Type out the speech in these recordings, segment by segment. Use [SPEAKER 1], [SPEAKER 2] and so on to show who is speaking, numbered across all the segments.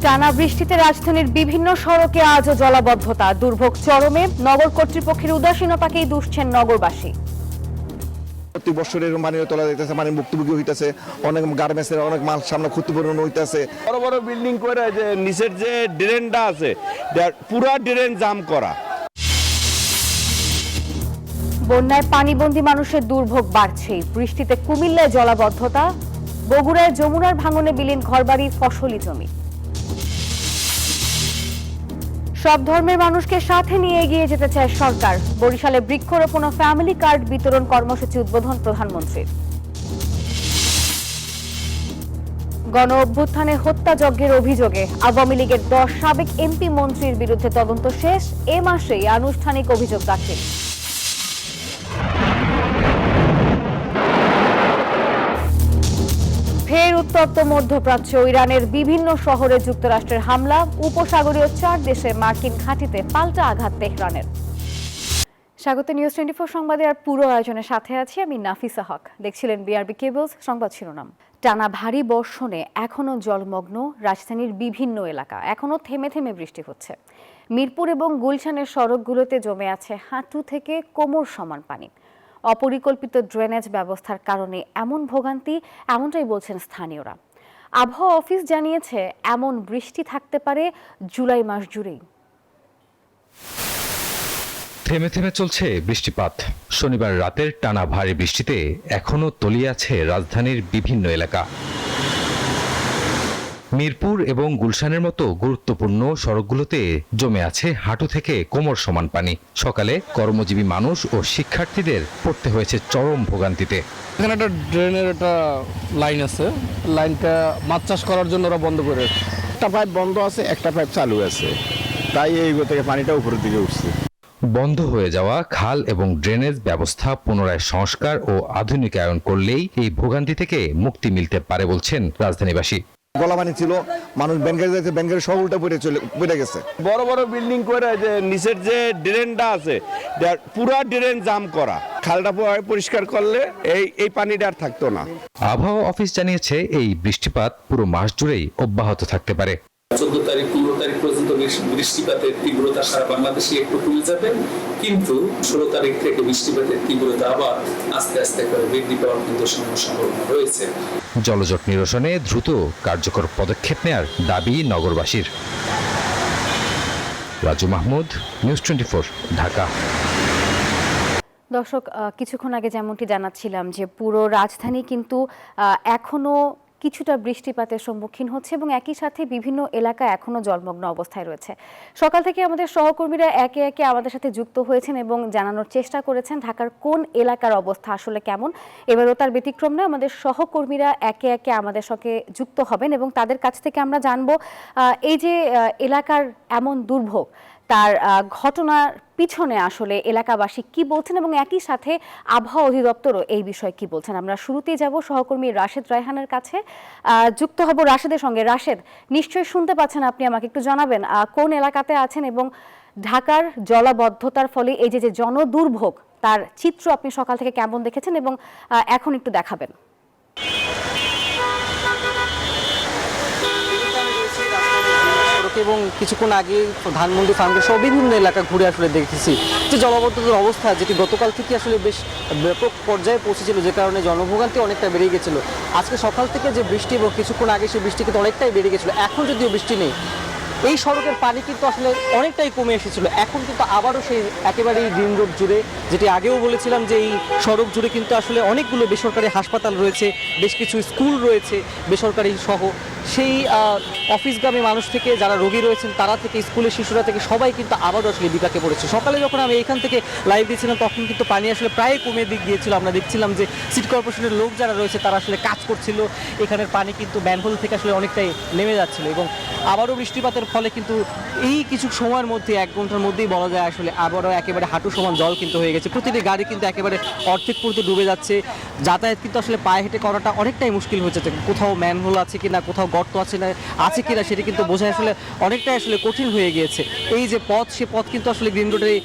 [SPEAKER 1] টানা বৃষ্টিতে রাজধানীর বিভিন্ন সড়কে আজও জলাবদ্ধতা, দুর্ভোগ চরমে। নগর কর্তৃপক্ষের উদাসীনতাকেই দুষছেন নগরবাসী।
[SPEAKER 2] প্রতি বছরের মানিয়ে তোলা যাইতেছে, মানে মুক্তভোগী হইতেছে, অনেক গার্মেন্টসের অনেক মাল সামনে ক্ষতিপূরণ হইতেছে।
[SPEAKER 3] বড় বড় বিল্ডিং করে যে নিচের যে ড্রেনটা আছে পুরা ড্রেন জাম করা।
[SPEAKER 1] বন্যায় পানিবন্দী মানুষের দুর্ভোগ বাড়ছেই। বৃষ্টিতে কুমিল্লায় জলাবদ্ধতা, বগুড়ায় যমুনার ভাঙনে বিলীন ঘরবাড়ি, ফসলি জমি। সব ধর্মের মানুষকে সাথে নিয়ে এগিয়ে যেতে চায় সরকার। বরিশালে বৃক্ষরোপণ ও ফ্যামিলি কার্ড বিতরণ কর্মসূচি উদ্বোধন প্রধানমন্ত্রীর। গণ অভ্যুত্থানে হত্যাযজ্ঞের অভিযোগে আওয়ামী লীগের 10 সাবেক এমপি মন্ত্রীর বিরুদ্ধে তদন্ত শেষ। এ মাসেই আনুষ্ঠানিক অভিযোগ দাখিল। ফের উত্তপ্ত মধ্যপ্রাচ্য। ইরানের বিভিন্ন শহরে যুক্তরাষ্ট্রের হামলা, উপসাগরীয় 4 দেশে মার্কিন ঘাঁটিতে পাল্টা আঘাত তেহরানের। স্বাগত নিউজ 24 সংবাদের আর পুরো আয়োজনের সাথে আছি আমি নাফিসা হক। দেখছিলেন বিআরবি কেবলস। সংবাদ শিরোনাম। টানা ভারী বর্ষণে এখনো জলমগ্ন রাজধানীর বিভিন্ন এলাকা। এখনো থেমে থেমে বৃষ্টি হচ্ছে। মিরপুর এবং গুলশানের সড়কগুলোতে জমে আছে হাঁটু থেকে কোমর সমান পানি। অপরিকল্পিত ড্রেনেজ ব্যবস্থার কারণে এমন ভোগান্তি, এমনটাই বলছেন স্থানীয়রা। আবহাওয়া অফিস জানিয়েছে এমন বৃষ্টি থাকতে পারে জুলাই মাস জুড়েই।
[SPEAKER 4] থেমে থেমে চলছে বৃষ্টিপাত। শনিবার রাতের টানা ভারী বৃষ্টিতে এখনো তলিয়ে আছে রাজধানীর বিভিন্ন এলাকা। মিরপুর এবং গুলশানের মতো গুরুত্বপূর্ণ সড়কগুলোতে জমে আছে হাঁটু থেকে কোমর সমান পানি। সকালে কর্মজীবী মানুষ ও শিক্ষার্থীদের পড়তে হয়েছে চরম ভোগান্তিতে।
[SPEAKER 5] এখানে একটা ড্রেনের একটা লাইন আছে, লাইনটা মাছ চাষ করার জন্য ওরা বন্ধ করে।
[SPEAKER 2] একটা পাইপ বন্ধ আছে, একটা পাইপ চালু আছে, তাই এইগুলো থেকে পানিটা উপরের দিকে উঠছে।
[SPEAKER 4] বন্ধ হয়ে যাওয়া খাল এবং ড্রেনেজ ব্যবস্থা পুনরায় সংস্কার ও আধুনিকায়ন করলেই এই ভোগান্তি থেকে মুক্তি মিলতে পারে বলছেন রাজধানীবাসী।
[SPEAKER 2] গলাপানি ছিল, মানুষ ব্যাংকের যাইতে ব্যাংকের সব উল্টা পড়ে গেছে।
[SPEAKER 3] বড় বড় বিল্ডিং করে যে নিচের যে ড্রেনটা আছে পুরা ড্রেন জাম করা। খালটা পরিষ্কার করলে এই পানিটা আর থাকতো না।
[SPEAKER 4] আবহাওয়া অফিস জানিয়েছে এই বৃষ্টিপাত পুরো মাস জুড়েই অব্যাহত থাকতে পারে।
[SPEAKER 6] 14 তারিখ 15 তারিখ পর্যন্ত বৃষ্টিপাতের তীব্রতা সারা বাংলাদেশে একটু কমে যাবে, কিন্তু 16 তারিখ থেকে বৃষ্টিপাতের তীব্রতা আবার আস্তে আস্তে করে বৃদ্ধি পাওয়ার কিন্তু সম্ভাবনা রয়েছে।
[SPEAKER 4] জলজট নিরসনে দ্রুত কার্যকর পদক্ষেপ নেয়ার দাবি নগরবাসীর। রাজু মাহমুদ, নিউজ 24, ঢাকা।
[SPEAKER 1] দর্শক, কিছুক্ষণ আগে যেমনটি জানাচ্ছিলাম যে পুরো রাজধানী কিন্তু এখনো কিছুটা বৃষ্টিপাতের সম্মুখীন হচ্ছে এবং একই সাথে বিভিন্ন এলাকা এখনো জলমগ্ন অবস্থায় রয়েছে। সকাল থেকে আমাদের সহকর্মীরা একে একে আমাদের সাথে যুক্ত হয়েছেন এবং জানানোর চেষ্টা করেছেন ঢাকার কোন এলাকার অবস্থা আসলে কেমন। এবারও তার ব্যতিক্রম নয়, আমাদের সহকর্মীরা একে একে আমাদের সঙ্গে যুক্ত হবেন এবং তাদের কাছ থেকে আমরা জানবো এই যে এলাকার এমন দুর্ভোগ, তার ঘটনার পিছনে আসলে এলাকাবাসী কি বলছেন এবং একই সাথে আবহাওয়া অধিদপ্তরও এই বিষয়ে কি বলছেন। আমরা শুরুতেই যাব সহকর্মী রাশেদ রায়হানের কাছে, যুক্ত হব রাশেদের সঙ্গে। রাশেদ, নিশ্চয়ই শুনতে পাচ্ছেন আপনি, আমাকে একটু জানাবেন কোন এলাকাতে আছেন এবং ঢাকার জলাবদ্ধতার ফলে এই যে জনদুর্ভোগ তার চিত্র আপনি সকাল থেকে কেমন দেখেছেন এবং এখন একটু দেখাবেন।
[SPEAKER 5] এবং কিছুক্ষণ আগে ধানমন্ডি ফার্মগেট সহ বিভিন্ন এলাকা ঘুরে আসলে দেখেছি যে জলাবদ্ধতার অবস্থা যেটি গতকাল থেকে আসলে বেশ ব্যাপক পর্যায়ে পৌঁছেছিল, যে কারণে জনভোগান্তি অনেকটা বেড়ে গেছিল। আজকে সকাল থেকে যে বৃষ্টি এবং কিছুক্ষণ আগে সেই বৃষ্টি কিন্তু অনেকটাই বেড়ে গেছিলো। এখন যদিও বৃষ্টি নেই, এই সড়কের পানি কিন্তু আসলে অনেকটাই কমে এসেছিল। এখন কিন্তু আবারও সেই একেবারেই গ্রিন রোড জুড়ে, যেটি আগেও বলেছিলাম যে এই সড়ক জুড়ে কিন্তু আসলে অনেকগুলো বেসরকারি হাসপাতাল রয়েছে, বেশ কিছু স্কুল রয়েছে বেসরকারি সহ। সেই অফিসগামী মানুষ থেকে যারা রোগী রয়েছেন তারা থেকে স্কুলের শিশুরা থেকে সবাই কিন্তু আবারও আসলে বিপাকে পড়েছে। সকালে যখন আমি এখান থেকে লাইভ দিয়েছিলাম তখন কিন্তু পানি আসলে প্রায় কমে গিয়েছিল। আমরা দেখছিলাম যে সিটি কর্পোরেশনের লোক যারা রয়েছে তারা আসলে কাজ করছিল, এখানের পানি কিন্তু ম্যানহোল থেকে আসলে অনেকটাই নেমে যাচ্ছিল এবং আবারও বৃষ্টিপাতের ফলে কিন্তু এই কিছু সময়ের মধ্যে 1 ঘন্টার মধ্যেই বলা যায় আসলে আবারও একেবারে হাঁটু সমান জল কিন্তু হয়ে গেছে। প্রতিটি গাড়ি কিন্তু একেবারে অর্ধেক পর্যন্ত ডুবে যাচ্ছে। যাতায়াত কিন্তু আসলে পায়ে হেঁটে করাটা অনেকটাই মুশকিল হয়ে যাচ্ছে। কোথাও ম্যানহোল আছে কিনা, কোথাও গর্ত আছে কিনা সেটা কিন্তু বোঝা আসলে অনেকটাই আসলে কঠিন হয়ে গিয়েছে। এই যে পথ, সে পথ কিন্তু আসলে গ্রিন রোডের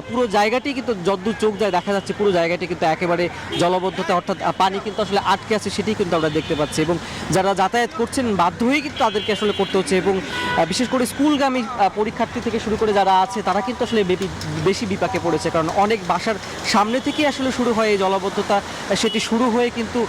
[SPEAKER 5] পুরো জায়গাটি কিন্তু যদ্দূর চোখ যায় দেখা যাচ্ছে পুরো জায়গাটি কিন্তু একেবারে জলবদ্ধতা, অর্থাৎ পানি কিন্তু আসলে আটকে আছে সেটাই কিন্তু আমরা দেখতে পাচ্ছি। এবং যারা যাতায়াত করছেন বাধ্য হয়ে কিন্তু তাদেরকে আসলে করতে হচ্ছে। এবং বিশেষ করে স্কুলগামী পরীক্ষার্থী থেকে শুরু করে যারা আছে তারা কিন্তু আসলে বেশি বিপাকে পড়েছে, কারণ অনেক বাসার সামনে থেকেই আসলে শুরু হয় এই জলবদ্ধতা। সেটি শুরু হয়ে কিন্তু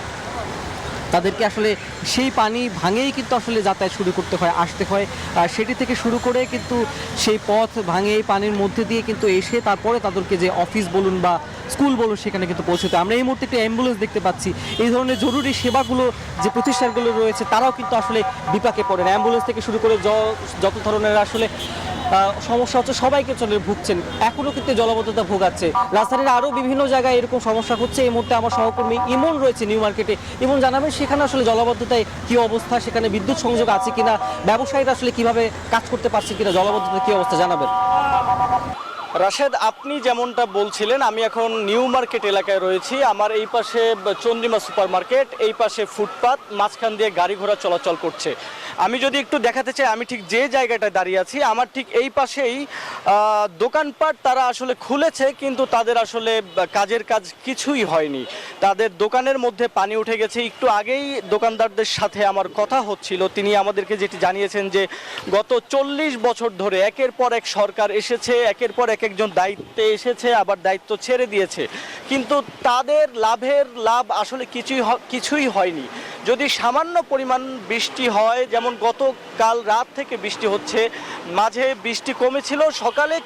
[SPEAKER 5] তাদেরকে আসলে সেই পানি ভাঙেই কিন্তু আসলে যাতায়াত শুরু করতে হয়, আসতে হয়। সেটি থেকে শুরু করে কিন্তু সেই পথ ভাঙে এই পানির মধ্যে দিয়ে কিন্তু এসে তারপরে তাদেরকে যে অফিস বলুন বা স্কুল বলুন সেখানে কিন্তু পৌঁছতে। আমরা এই মুহূর্তে একটি অ্যাম্বুলেন্স দেখতে পাচ্ছি। এই ধরনের জরুরি সেবাগুলো যে প্রতিষ্ঠানগুলো রয়েছে তারাও কিন্তু আসলে বিপাকে পড়েন। অ্যাম্বুলেন্স থেকে শুরু করে যত ধরনের আসলে সমস্যা হচ্ছে সবাইকে চলে ভুগছেন, এখনও কিন্তু জলবদ্ধতা ভোগাচ্ছে। রাজধানীর আরও বিভিন্ন জায়গায় এরকম সমস্যা হচ্ছে। এই মুহূর্তে আমার সহকর্মী ইমন রয়েছে নিউ মার্কেটে। ইমন, জানাবেন সেখানে আসলে জলবদ্ধতায় কী অবস্থা, সেখানে বিদ্যুৎ সংযোগ আছে কিনা, ব্যবসায়ীরা আসলে কিভাবে কাজ করতে পারছে কিনা, জলবদ্ধতার কী অবস্থা জানাবেন। রাশেদ, আপনি যেমনটা বলছিলেন, আমি এখন নিউ মার্কেট এলাকায় রয়েছি। আমার এই পাশে চন্দ্রিমা সুপার মার্কেট, এই পাশে ফুটপাত, মাঝখান দিয়ে গাড়ি ঘোড়া চলাচল করছে। আমি যদি একটু দেখাতে চাই, আমি ঠিক যে জায়গাটায় দাঁড়িয়ে আছি আমার ঠিক এই পাশেই দোকানপাট তারা আসলে খুলেছে, কিন্তু তাদের আসলে কাজের কাজ কিছুই হয়নি। তাদের দোকানের মধ্যে পানি উঠে গেছে। একটু আগেই দোকানদারদের সাথে আমার কথা হচ্ছিল, তিনি আমাদেরকে যেটি জানিয়েছেন যে গত 40 বছর ধরে একের পর এক সরকার এসেছে, একের পর এক একজন দায়িত্বে এসেছে, আবার দায়িত্ব ছেড়ে দিয়েছে, কিন্তু তাদের লাভ আসলে কিছুই হয়নি। যদি সামান্য পরিমাণ বৃষ্টি হয়, যেমন গতকাল রাত থেকে বৃষ্টি হচ্ছে, মাঝে বৃষ্টি কমেছিল, সকালে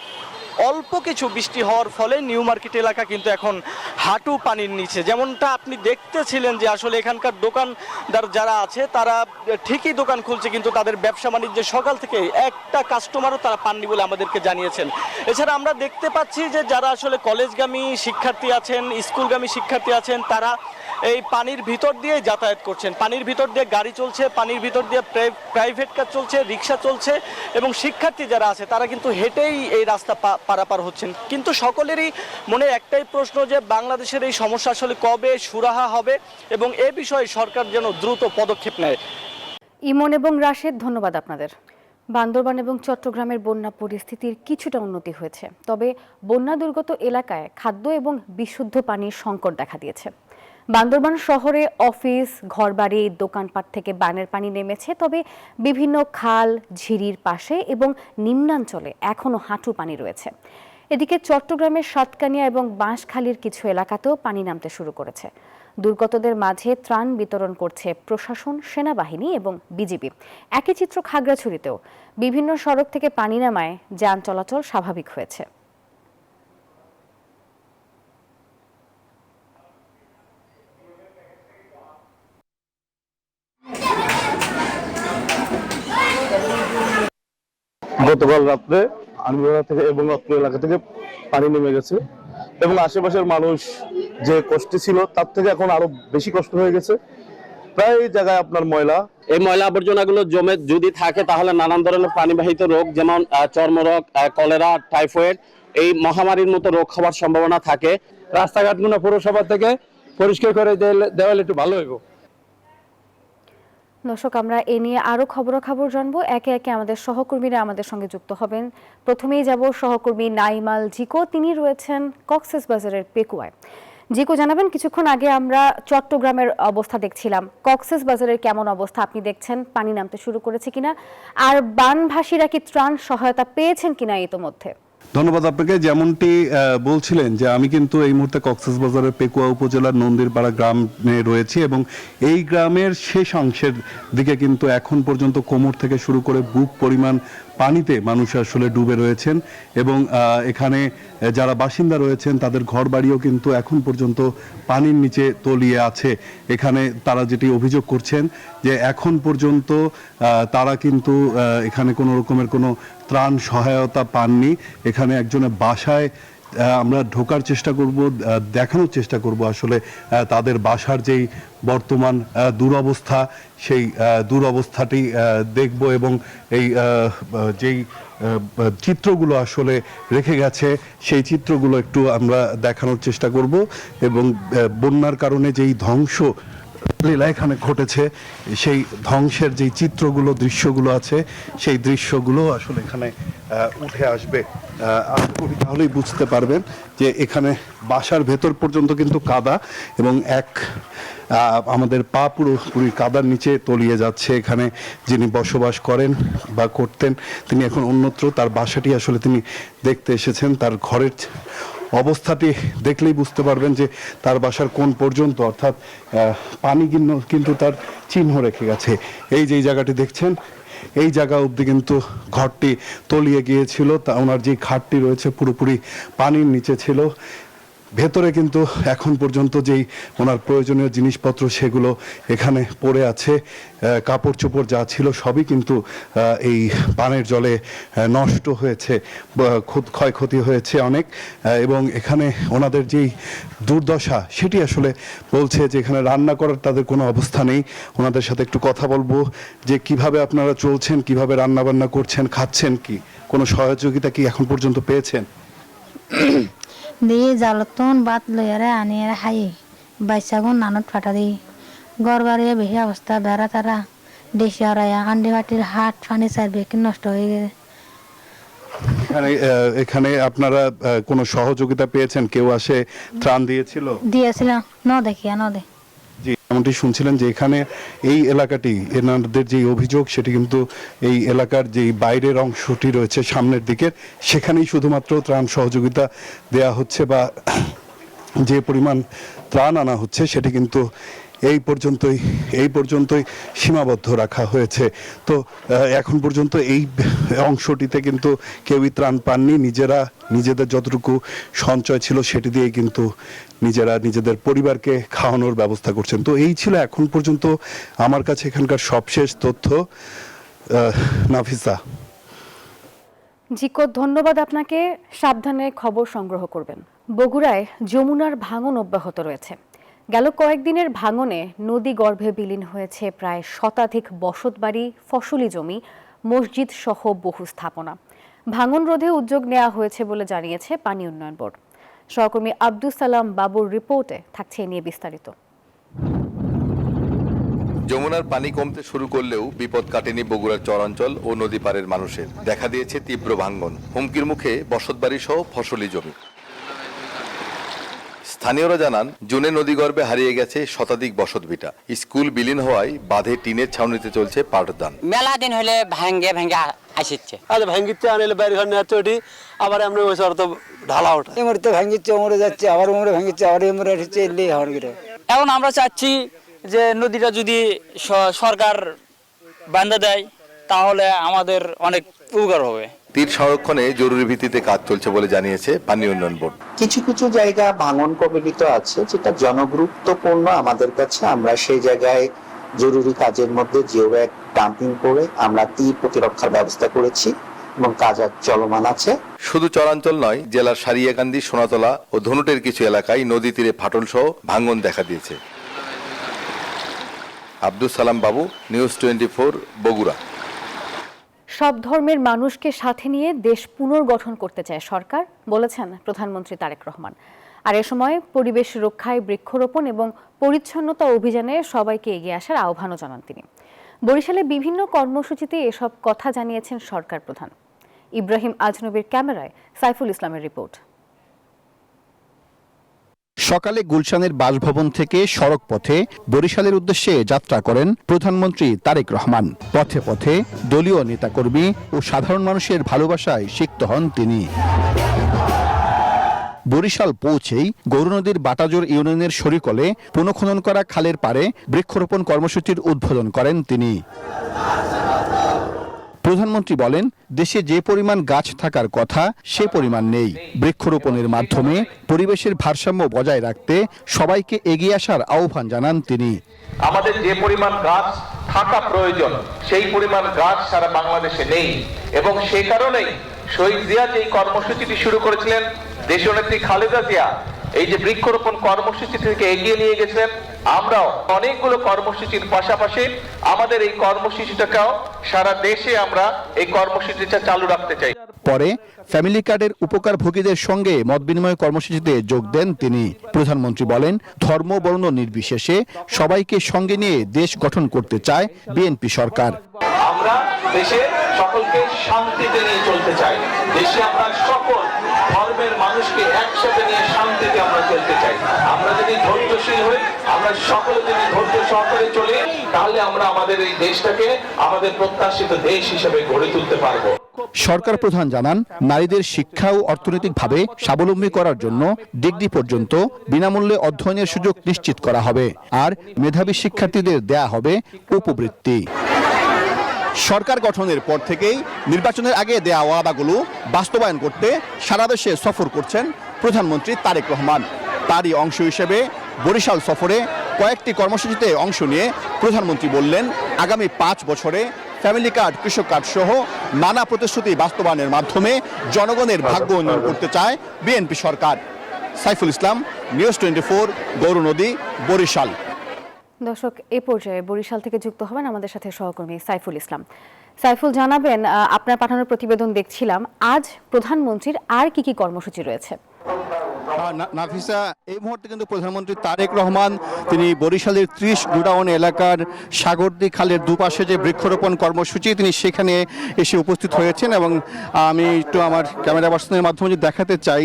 [SPEAKER 5] অল্প কিছু বৃষ্টি হওয়ার ফলে নিউ মার্কেট এলাকা কিন্তু এখন হাঁটু পানির নিচে। যেমনটা আপনি দেখতেছিলেন যে আসলে এখানকার দোকানদার যারা আছে তারা ঠিকই দোকান খুলছে, কিন্তু তাদের ব্যবসা বাণিজ্য সকাল থেকে একটা কাস্টমারও তারা পাননি বলে আমাদেরকে জানিয়েছেন। এছাড়া আমরা দেখতে পাচ্ছি যে যারা আসলে কলেজগামী শিক্ষার্থী আছেন, স্কুলগামী শিক্ষার্থী আছেন, তারা এই পানির ভিতর দিয়ে যাতায়াত করছেন। পানির ভিতর দিয়ে গাড়ি চলছে, পানির ভিতর দিয়ে প্রাইভেট কার চলছে, রিক্সা চলছে, এবং শিক্ষার্থী যারা আছে তারা কিন্তু হেঁটেই এই রাস্তা পারাপার হচ্ছেন। কিন্তু সকলেরই মনে একটাই প্রশ্ন যে বাংলাদেশের এই সমস্যা আসলে কবে সুরাহা হবে, এবং এ বিষয়ে সরকার যেন দ্রুত পদক্ষেপ নেয়।
[SPEAKER 1] ইমন এবং রাশেদ, ধন্যবাদ আপনাদের। বান্দরবান এবং চট্টগ্রামের বন্যা পরিস্থিতির কিছুটা উন্নতি হয়েছে, তবে বন্যা দুর্গত এলাকায় খাদ্য এবং বিশুদ্ধ পানির সংকট দেখা দিয়েছে। বান্দরবান শহরে অফিস, ঘরবাড়ি, দোকানপাট থেকে বানের পানি নেমেছে, তবে বিভিন্ন খাল, ঝিরির পাশে এবং নিম্নাঞ্চলে এখনও হাঁটু পানি রয়েছে। এদিকে চট্টগ্রামের সাতকানিয়া এবং বাঁশখালীর কিছু এলাকাতেও পানি নামতে শুরু করেছে। দুর্গতদের মাঝে ত্রাণ বিতরণ করছে প্রশাসন, সেনাবাহিনী এবং বিজিবি। একই চিত্র খাগড়াছড়িতেও বিভিন্ন সড়ক থেকে পানি নামায় যান চলাচল স্বাভাবিক হয়েছে।
[SPEAKER 7] গতকাল রাত্রে আনন্দা থেকে এবং অত্র এলাকা থেকে পানি নেমে গেছে, এবং আশেপাশের মানুষ যে কষ্টে ছিল তার থেকে এখন আরো বেশি কষ্ট হয়ে গেছে। প্রায় জায়গায় আপনার
[SPEAKER 8] এই ময়লা আবর্জনাগুলো জমে যদি থাকে তাহলে নানান ধরনের পানিবাহিত রোগ, যেমন চর্মরোগ, কলেরা, টাইফয়েড, এই মহামারীর মতো রোগ হওয়ার সম্ভাবনা থাকে।
[SPEAKER 9] রাস্তাঘাটগুলো পৌরসভা থেকে পরিষ্কার করে দেওয়ালে একটু ভালো হইব।
[SPEAKER 1] দর্শক, আমরা এ নিয়ে আরো খবরাখবর জানবো। একে একে আমাদের সহকর্মীরা আমাদের সঙ্গে যুক্ত হবেন। প্রথমেই যাব সহকর্মী নাইমাল জিকো, তিনি রয়েছেন কক্সবাজারের পেকুয়ায়। জিকো, জানাবেন, কিছুক্ষণ আগে আমরা চট্টগ্রামের অবস্থা দেখছিলাম, কক্সবাজারের কেমন অবস্থা আপনি দেখছেন? পানি নামতে শুরু করেছে কিনা, আর বানভাসীরা কি ত্রাণ সহায়তা পেয়েছেন কিনা ইতোমধ্যে?
[SPEAKER 10] ধন্যবাদ আপনাকে। যেমনটি বলছিলেন যে আমি কিন্তু এই মুহূর্তে কক্সবাজারের পেকুয়া উপজেলার নন্দীরপাড়া গ্রামে রয়েছি, এবং এই গ্রামের শেষ অংশের দিকে কিন্তু এখন পর্যন্ত কোমর থেকে শুরু করে বুক পরিমাণ পানিতে মানুষ আসলে ডুবে রয়েছেন, এবং এখানে যারা বাসিন্দা রয়েছেন তাদের ঘর বাড়িও কিন্তু এখন পর্যন্ত পানির নিচে তলিয়ে আছে। এখানে তারা যেটি অভিযোগ করছেন যে এখন পর্যন্ত তারা কিন্তু এখানে কোনো রকমের কোনো ত্রাণ সহায়তা পাননি। এখানে একজনের বাসায় আমরা ঢোকার চেষ্টা করব, দেখানোর চেষ্টা করব আসলে তাদের বাসার যেই বর্তমান দুরবস্থা, সেই দুরবস্থাটি দেখব এবং এই যেই চিত্রগুলো আসলে রেখে গেছে সেই চিত্রগুলো একটু আমরা দেখানোর চেষ্টা করব এবং বন্যার কারণে যেই ধ্বংস লীলা এখানে ঘটেছে সেই ধ্বংসের যেই চিত্রগুলো, দৃশ্যগুলো আছে সেই দৃশ্যগুলো আসলে এখানে উঠে আসবে। আশা করি তাহলেই বুঝতে পারবেন যে এখানে বাসার ভেতর পর্যন্ত কিন্তু কাদা এবং আমাদের পা পুরোপুরি কাদার নিচে তলিয়ে যাচ্ছে। এখানে যিনি বসবাস করেন বা করতেন তিনি এখন অন্যত্র, তার বাসাটি আসলে তিনি দেখতে এসেছেন। তার ঘরের অবস্থাটি দেখলেই বুঝতে পারবেন যে তার বাসার কোন পর্যন্ত, অর্থাৎ পানি কিন্তু তার চিহ্ন রেখে গেছে। এই যে জায়গাটি দেখছেন এই জায়গা অবধি কিন্তু ঘরটি তলিয়ে গিয়েছিল, তা ওনার যে খাটটি রয়েছে পুরোপুরি পানির নিচে ছিল। ভেতরে কিন্তু এখন পর্যন্ত যেই ওনার প্রয়োজনীয় জিনিসপত্র সেগুলো এখানে পড়ে আছে, কাপড় চোপড় যা ছিল সবই কিন্তু এই পানের জলে নষ্ট হয়েছে, ক্ষয়ক্ষতি হয়েছে অনেক। এবং এখানে ওনাদের যেই দুর্দশা সেটি আসলে বলছে যে এখানে রান্না করার তাদের কোনো অবস্থা নেই। ওনাদের সাথে একটু কথা বলবো যে কিভাবে আপনারা চলছেন, কিভাবে রান্না বান্না করছেন, খাচ্ছেন, কি কোনো সহযোগিতা কি এখন পর্যন্ত পেয়েছেন?
[SPEAKER 11] দিয়ে জালতন বাত লইয়ারে আনিয়ারে খাই বাইসাগুন নানত ফাটা দিই গড় বাড়িয়ে বেশি অবস্থা বেড়া তারা দেশি আড়াইয়া হান্ডি বাটির হাট ফার্নিচার বেশি নষ্ট হয়ে গেছে।
[SPEAKER 10] এখানে আপনারা কোনো সহযোগিতা পেয়েছেন? কেউ আসে ত্রাণ দিয়েছিল?
[SPEAKER 11] দিয়েছিলাম দেখিয়া দে।
[SPEAKER 10] জি, এমনটি শুনছিলেন যে এখানে এই এলাকাটি, এনাদের যে অভিযোগ সেটি কিন্তু এই এলাকার যে বাইরের অংশটি রয়েছে সামনের দিকের, সেখানেই শুধুমাত্র ত্রাণ সহযোগিতা দেয়া হচ্ছে বা যে পরিমাণ ত্রাণ আনা হচ্ছে সেটি কিন্তু এই পর্যন্তই সীমাবদ্ধ রাখা হয়েছে। তো এখন পর্যন্ত এই অংশটিতে কিন্তু কেউই ত্রাণ পাননি। নিজেদের যতটুকু সঞ্চয় ছিল সেটি দিয়েই কিন্তু নিজেদের পরিবারকে খাওয়ানোর ব্যবস্থা করছেন। তো এই ছিল এখন পর্যন্ত আমার কাছে এখানকার সবশেষ তথ্য। নাফিসা।
[SPEAKER 1] জিকো, ধন্যবাদ আপনাকে। সাবধানে খবর সংগ্রহ করবেন। বগুড়ায় যমুনার ভাঙন অব্যাহত রয়েছে। গেল কয়েকদিনের ভাঙনে নদী গর্ভে বিলীন হয়েছে প্রায় শতাধিক বসতবাড়ি, ফসলি জমি, মসজিদ সহ বহু স্থাপনা। ভাঙন রোধে উদ্যোগ নেওয়া হয়েছে বলে জানিয়েছে পানি উন্নয়ন বোর্ড। সহকর্মী আব্দুস সালাম বাবুর রিপোর্টে থাকছে এ নিয়ে বিস্তারিত।
[SPEAKER 12] যমুনার পানি কমতে শুরু করলেও বিপদ কাটেনি বগুড়ার চরাঞ্চল ও নদী পাড়ের মানুষের। দেখা দিয়েছে তীব্র ভাঙন, হুমকির মুখে বসতবাড়ি সহ ফসলি জমি। স্থানীয়রা জানান জুনে নদীগর্ভে হারিয়ে গেছে শতাধিক বসতভিটা। স্কুল বিলীন হওয়ায় বাঁধে টিনের ছাউনিতে চলছে পাঠদান।
[SPEAKER 13] মেলা দিন হলে ভাঙ্গে আসছে
[SPEAKER 9] ভাঙ্গিচ্ছে আনলে বাইরে ঘর নিয়ে চটি আবার আমরা ওই শহর তো ঢালা ওঠা
[SPEAKER 14] এমরিতে ভাঙ্গিচ্ছে, ওমরে যাচ্ছে, আবার ওমরে ভাঙ্গিচ্ছে, আবার এমরে আসছে, এলে হওয়ার গিরে।
[SPEAKER 13] এখন আমরা চাচ্ছি যে নদীটা যদি সরকার বান্ধা দেয় তাহলে আমাদের অনেক উপকার হবে।
[SPEAKER 12] তীর সংরক্ষণে জরুরি ভিত্তিতে কাজ চলছে বলে জানিয়েছে পানি উন্নয়ন বোর্ড।
[SPEAKER 15] কিছু কিছু জায়গা ভাঙন কবলিত আছে যেটা জনগুরুত্বপূর্ণ আমাদের কাছে। আমরা সেই জায়গায় জরুরি কাজের মধ্যে জিও ব্যাগ ডাম্পিং করে আমরা তীর প্রতিরক্ষার ব্যবস্থা করেছি এবং কাজ চলমান আছে।
[SPEAKER 12] শুধু চরাঞ্চল নয়, জেলার সারিয়াকান্দি, সোনাতলা ও ধনুটের কিছু এলাকায় নদী তীরে ফাটল সহ ভাঙন দেখা দিয়েছে। আব্দুস সালাম বাবু, নিউজ 24, বগুড়া।
[SPEAKER 1] সব ধর্মের মানুষকে সাথে নিয়ে দেশ পুনর্গঠন করতে চায় সরকার, বলেছেন প্রধানমন্ত্রী তারেক রহমান। আর এ সময় পরিবেশ রক্ষায় বৃক্ষরোপণ এবং পরিচ্ছন্নতা অভিযানে সবাইকে এগিয়ে আসার আহ্বানও জানান তিনি। বরিশালে বিভিন্ন কর্মসূচিতে এসব কথা জানিয়েছেন সরকার প্রধান। ইব্রাহিম আজনবীর ক্যামেরায় সাইফুল ইসলামের রিপোর্ট।
[SPEAKER 16] সকালে গুলশানের বাসভবন থেকে সড়ক পথে বরিশালের উদ্দেশ্যে যাত্রা করেন প্রধানমন্ত্রী তারেক রহমান। পথে পথে দলীয় নেতাকর্মী ও সাধারণ মানুষের ভালোবাসায় সিক্ত হন তিনি। বরিশাল পৌঁছেই গৌরনদীর বাটাজোর ইউনিয়নের শরীকলে পুনঃখনন করা খালের পাড়ে বৃক্ষরোপণ কর্মসূচির উদ্বোধন করেন তিনি। প্রধানমন্ত্রী বলেন, দেশে যে পরিমাণ গাছ থাকার কথা সে পরিমাণ নেই। বৃক্ষরোপণের মাধ্যমে পরিবেশের ভারসাম্য বজায় রাখতে সবাইকে এগিয়ে আসার আহ্বান জানান তিনি।
[SPEAKER 17] আমাদের যে পরিমাণ গাছ থাকা প্রয়োজন সেই পরিমাণ গাছ সারা বাংলাদেশে নেই এবং সেই কারণেই শহীদ জিয়া যে কর্মসূচিটি শুরু করেছিলেন দেশনেত্রী খালেদা জিয়া এই যে বৃক্ষরোপণ কর্মসূচি থেকে এগিয়ে নিয়ে গেছেন, আমরাও অনেকগুলো কর্মসূচির পাশাপাশি আমাদের এই কর্মসূচিটাকেও সারা দেশে আমরা এই কর্মসূচিটা চালু রাখতে চাই।
[SPEAKER 16] পরে ফ্যামিলি কার্ডের উপকারভোগীদের সঙ্গে মত বিনিময় কর্মসূচিতে যোগ দেন তিনি। প্রধানমন্ত্রী বলেন, ধর্ম বর্ণ নির্বিশেষে সবাইকে সঙ্গে নিয়ে দেশ গঠন করতে চায় বিএনপি সরকার।
[SPEAKER 17] আমরা দেশে সকলকে শান্তিতে নিয়ে চলতে চাই। দেশে আমরা সকল ধর্মের মানুষকে একসাথে নিয়ে শান্তিতে আমরা চলতে চাই। আমরা যদি ধৈর্যশীল হই, আমরা সকলে যদি ধৈর্য সহকারে চলি, তাহলে আমরা আমাদের এই দেশটাকে আমাদের প্রত্যাশিত দেশ হিসেবে গড়ে তুলতে পারবো।
[SPEAKER 16] সরকার প্রধান জানান, নারীদের শিক্ষা ও অর্থনৈতিকভাবে স্বাবলম্বী করার জন্য ডিগ্রি পর্যন্ত বিনামূল্যে অধ্যয়নের সুযোগ নিশ্চিত করা হবে, আর মেধাবী শিক্ষার্থীদের দেয়া হবে উপবৃত্তি। সরকার গঠনের পর থেকেই নির্বাচনের আগে দেয়া ওয়াদাগুলো বাস্তবায়ন করতে সারা দেশে সফর করছেন প্রধানমন্ত্রী তারেক রহমান। তারই অংশ হিসেবে বরিশাল সফরে কয়েকটি কর্মসূচিতে অংশ নিয়ে প্রধানমন্ত্রী বললেন, আগামী 5 বছরে ফ্যামিলি কার্ড, কৃষক কার্ড সহ নানা প্রতিশ্রুতি বাস্তবায়নের মাধ্যমে জনগণের ভাগ্য উন্নয়ন করতে চায় বিএনপি সরকার। সাইফুল ইসলাম, নিউজ 24, গৌরনদী, বরিশাল।
[SPEAKER 1] দর্শক, এই পর্যায়ে বরিশাল থেকে যুক্ত হবেন আমাদের সাথে সহকর্মী সাইফুল ইসলাম। সাইফুল, জানাবেন, আপনার পাঠানোর প্রতিবেদন দেখছিলাম, আজ প্রধানমন্ত্রীর আর কি কি কর্মসূচি রয়েছে?
[SPEAKER 16] নাফিসা, এই মুহূর্তে কিন্তু প্রধানমন্ত্রী তারেক রহমান তিনি বরিশালের 30 গোডাউন এলাকার সাগরদী খালের দুপাশে যে বৃক্ষরোপণ কর্মসূচি, তিনি সেখানে এসে উপস্থিত হয়েছেন। এবং আমি একটু আমার ক্যামেরা পার্সনের মাধ্যমে যদি দেখাতে চাই,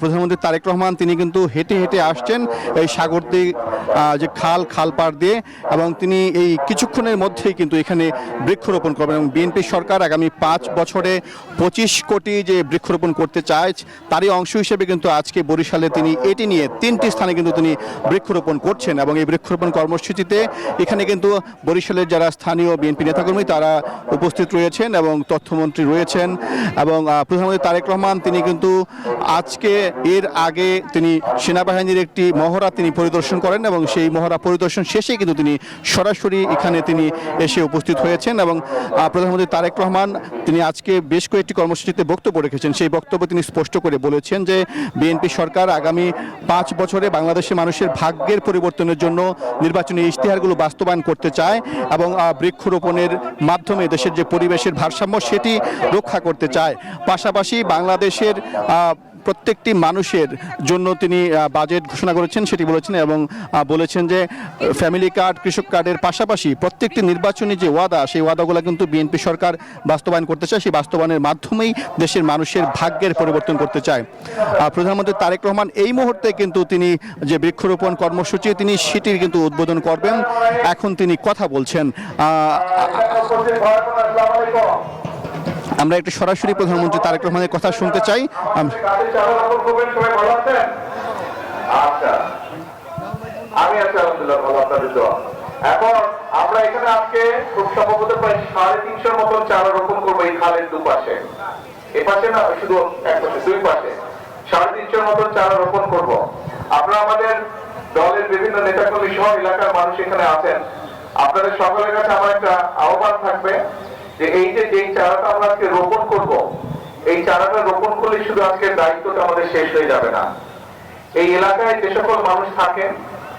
[SPEAKER 16] প্রধানমন্ত্রী তারেক রহমান তিনি কিন্তু হেঁটে হেঁটে আসছেন এই সাগরদী যে খাল পাড় দিয়ে, এবং তিনি এই কিছুক্ষণের মধ্যেই কিন্তু এখানে বৃক্ষরোপণ করবেন। এবং বিএনপি সরকার আগামী 5 বছরে 25 কোটি যে বৃক্ষরোপণ করতে চায়, তারই অংশ হিসেবে কিন্তু আজকে বরিশালে তিনি এটি নিয়ে 3টি স্থানে কিন্তু তিনি বৃক্ষরোপণ করছেন। এবং এই বৃক্ষরোপণ কর্মসূচিতে এখানে কিন্তু বরিশালের যারা স্থানীয় বিএনপি নেতাকর্মী তারা উপস্থিত রয়েছেন এবং তথ্যমন্ত্রী রয়েছেন। এবং প্রধানমন্ত্রী তারেক রহমান তিনি কিন্তু আজকে এর আগে তিনি সেনাবাহিনীর একটি মহড়া তিনি পরিদর্শন করেন, এবং সেই মহড়া পরিদর্শন শেষে কিন্তু তিনি সরাসরি এখানে তিনি এসে উপস্থিত হয়েছেন। এবং প্রধানমন্ত্রী তারেক রহমান তিনি আজকে বেশ কয়েকটি কর্মসূচিতে বক্তব্য রেখেছেন। সেই বক্তব্যে তিনি স্পষ্ট করে বলেছেন যে বিএনপি সরকার আগামী 5 বছরে বাংলাদেশের মানুষের ভাগ্যের পরিবর্তনের জন্য নির্বাচনী ইশতেহারগুলো বাস্তবায়ন করতে চায়, এবং বৃক্ষরোপণের মাধ্যমে দেশের যে পরিবেশের ভারসাম্য সেটি রক্ষা করতে চায়। পাশাপাশি বাংলাদেশের প্রত্যেকটি মানুষের জন্য তিনি বাজেট ঘোষণা করেছেন, সেটি বলেছেন। এবং বলেছেন যে ফ্যামিলি কার্ড, কৃষক কার্ডের পাশাপাশি প্রত্যেকটি নির্বাচনী যে ওয়াদা, সেই ওয়াদাগুলো কিন্তু বিএনপি সরকার বাস্তবায়ন করতে চায়। সেই বাস্তবায়নের মাধ্যমেই দেশের মানুষের ভাগ্যের পরিবর্তন করতে চায়। প্রধানমন্ত্রী তারেক রহমান এই মুহূর্তে কিন্তু তিনি যে বৃক্ষরোপণ কর্মসূচি তিনি সেটির কিন্তু উদ্বোধন করবেন। এখন তিনি কথা বলছেন। আমরা একটু সরাসরি প্রধানমন্ত্রী তারেক রহমানের কথা শুনতে চাই।
[SPEAKER 17] এখন আমরা এখানে আজকে খুব সম্ভবত প্রায় 350 মতন চারা রোপণ করবো এই খালের দুপাশে। এপাশে না, শুধু এক পাশে, 2 পাশে 350 মতন চারা রোপণ করব। আপনারা আমাদের দলের বিভিন্ন নেতাকর্মী সহ এলাকার মানুষ এখানে আছেন। আপনাদের সকলের কাছে আমার একটা আহ্বান থাকবে যে এই যে চারাটা আমরা আজকে রোপণ করব, এই চারাটা রোপণ করলে শুধু আজকের দায়িত্বটা আমাদের শেষ হয়ে যাবে না। এই এলাকায় যে সকল মানুষ থাকেন,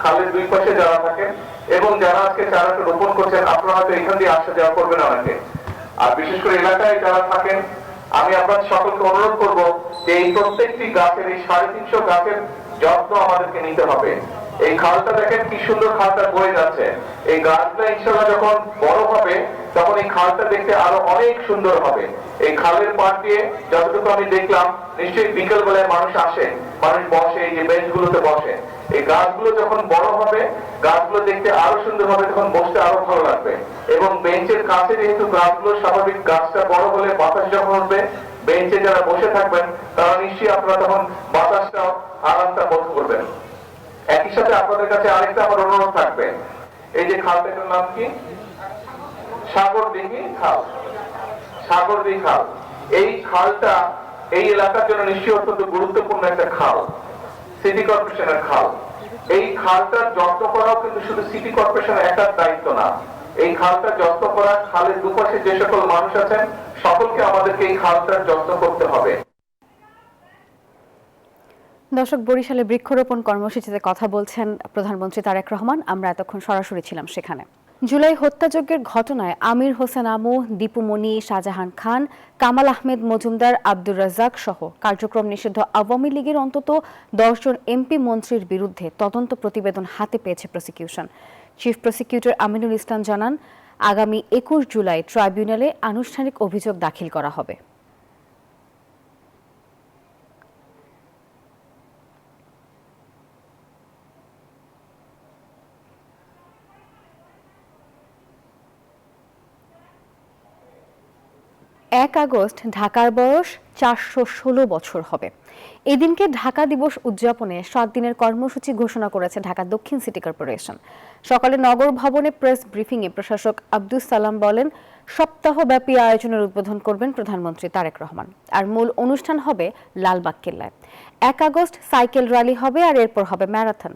[SPEAKER 17] খালের 2 পাশে যারা থাকেন এবং যারা আজকে চারাটা রোপণ করছেন, আপনারা হয়তো এখান দিয়ে আসা যাওয়া করবেন অনেকে, আর বিশেষ করে এলাকায় যারা থাকেন, আমি আপনাদের সকলকে অনুরোধ করব যে এই প্রত্যেকটি গাছের, এই 350 গাছের যত্ন আমাদেরকে নিতে হবে। এই খালটা দেখেন কি সুন্দর খালটা বয়ে যাচ্ছে। এই গাছটা ইনশাআল্লাহ যখন বড় হবে তখন এই খালটা দেখতে আরো অনেক সুন্দর হবে। এই খালের পাড় দিয়ে যতটুকু আমি দেখলাম, নিশ্চয়ই বিকেল বেলায় মানুষ আসে, মানুষ বসে, এই যে বেঞ্চগুলোতে বসে। এই গাছগুলো যখন বড় হবে, গাছগুলো দেখতে আরো সুন্দর হবে, তখন বসতে আরো ভালো লাগবে। এবং বেঞ্চের কাছে যেহেতু গাছগুলো স্বাভাবিক, গাছটা বড় হলে বাতাস যখন উঠবে, বেঞ্চে যারা বসে থাকবেন তারা নিশ্চয়ই আপনারা তখন বাতাসটা আরামটা বোধ করবেন। একই সাথে আপনাদের কাছে আরেকটা আমার অনুরোধ থাকবে, এই যে খালটার নাম কি? সাগরদিঘি খাল। সাগরদিঘি খাল, এই খালটা এই এলাকার জন্য নিশ্চয়ই অত্যন্ত গুরুত্বপূর্ণ একটা খাল, সিটি কর্পোরেশনের খাল। এই খালটার যত্ন করাও কিন্তু শুধু সিটি কর্পোরেশনের একার দায়িত্ব না। এই খালটার যত্ন করা, খালের দুপাশে যে সকল মানুষ আছেন সকলকে আমাদেরকে এই খালটার যত্ন করতে হবে।
[SPEAKER 1] দর্শক, বরিশালে বৃক্ষরোপণ কর্মসূচিতে কথা বলছেন প্রধানমন্ত্রী তারেক রহমান। আমরা এতক্ষণ সরাসরি ছিলাম সেখানে। জুলাই হত্যাযজ্ঞের ঘটনায় আমির হোসেন আমু, দীপু মনি, শাহজাহান খান, কামাল আহমেদ মজুমদার, আব্দুর রাজ্জাক সহ কার্যক্রম নিষিদ্ধ আওয়ামী লীগের অন্তত 10 জন এমপি মন্ত্রীর বিরুদ্ধে তদন্ত প্রতিবেদন হাতে পেয়েছে prosecution. Chief prosecutor Aminul Islam জানান, আগামী 21 জুলাই ট্রাইব্যুনালে আনুষ্ঠানিক অভিযোগ দাখিল করা হবে। এক আগস্ট ঢাকার বয়স 416 বছর হবে। এদিনকে ঢাকা দিবস উদযাপনে 7 দিনের কর্মসূচি ঘোষণা করেছে ঢাকা দক্ষিণ সিটি কর্পোরেশন। সকালে নগর ভবনে প্রেস ব্রিফিংয়ে প্রশাসক আব্দুস সালাম বলেন, সপ্তাহব্যাপী আয়োজনের উদ্বোধন করবেন প্রধানমন্ত্রী তারেক রহমান। আর মূল অনুষ্ঠান হবে লালবাগ কেল্লায়। 1 আগস্ট সাইকেল র্যালি হবে, আর এরপর হবে ম্যারাথন।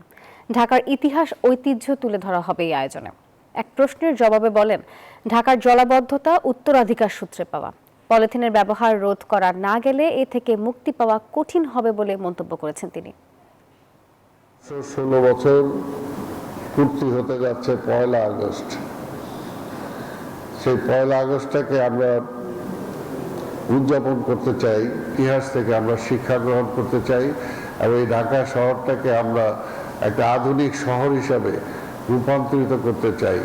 [SPEAKER 1] ঢাকার ইতিহাস ঐতিহ্য তুলে ধরা হবে এই আয়োজনে। এক প্রশ্নের জবাবে বলেন, ঢাকার জলাবদ্ধতা উত্তরাধিকার সূত্রে পাওয়া। পলিথিনের ব্যবহার রোধ করা না গেলে এ থেকে মুক্তি পাওয়া কঠিন হবে বলে মন্তব্য করেছেন তিনি।
[SPEAKER 18] 16 বছর পূর্তি হতে যাচ্ছে 1 আগস্ট। সেই 1 আগস্টটাকে আমরা উদযাপন করতে চাই, ইতিহাস থেকে আমরা শিক্ষা গ্রহণ করতে চাই এবং এই ঢাকা শহরটাকে আমরা একটা আধুনিক শহর হিসাবে রূপান্তরিত করতে চাই।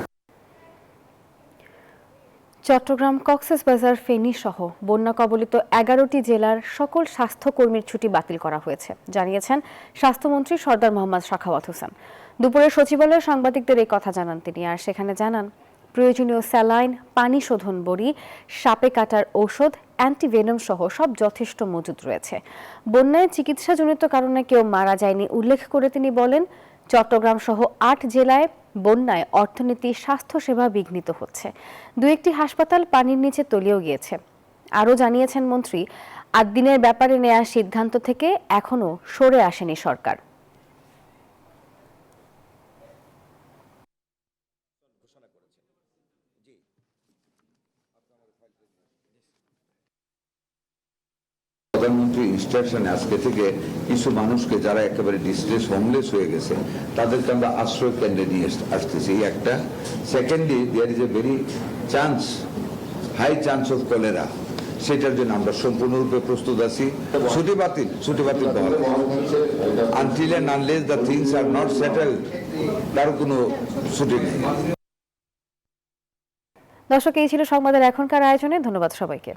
[SPEAKER 1] চট্টগ্রাম, কক্সবাজার, ফেনী সহ বন্যা কবলিত 11টি জেলার সকল স্বাস্থ্যকর্মীর ছুটি বাতিল করা হয়েছে, জানিয়েছেন স্বাস্থ্যমন্ত্রী সরদার মোহাম্মদ সাখাওয়াত হোসেন। দুপুরে সচিবালয়ে সাংবাদিকদের এই কথা জানান তিনি। আর সেখানে জানান, প্রয়োজনীয় স্যালাইন, পানি শোধন বড়ি, সাপে কাটার ঔষধ, অ্যান্টিভেনম সহ সব যথেষ্ট মজুদ রয়েছে। বন্যায় চিকিৎসাজনিত কারণে কেউ মারা যায়নি উল্লেখ করে তিনি বলেন, চট্টগ্রাম সহ 8 জেলায় বন্যায় অর্থনীতি, স্বাস্থ্যসেবা বিঘ্নিত হচ্ছে। 2-1টি হাসপাতাল পানির নিচে তলিয়েও গিয়েছে। আরও জানিয়েছেন মন্ত্রী, 8 দিনের ব্যাপারে নেওয়া সিদ্ধান্ত থেকে এখনও সরে আসেনি সরকার।
[SPEAKER 19] প্রধানমন্ত্রী ইনস্ট্রাকশনে আজকে থেকে কিছু মানুষকে যারা একেবারে ডিস্ট্রেস, হোমলেস হয়ে গেছে, তাদেরকে আমরা আশ্রয় কেন্দ্রে নিয়ে আসতেছি। একটা secondly, there is a very high chance of cholera, সেটার জন্য আমরা সম্পূর্ণরূপে প্রস্তুত আছি। ছুটি বাতিল until and unless the things are not settled, কারো কোনো ছুটি নেই।
[SPEAKER 1] দর্শক, এই ছিল সংবাদের এখনকার আয়োজনে। ধন্যবাদ সবাইকে।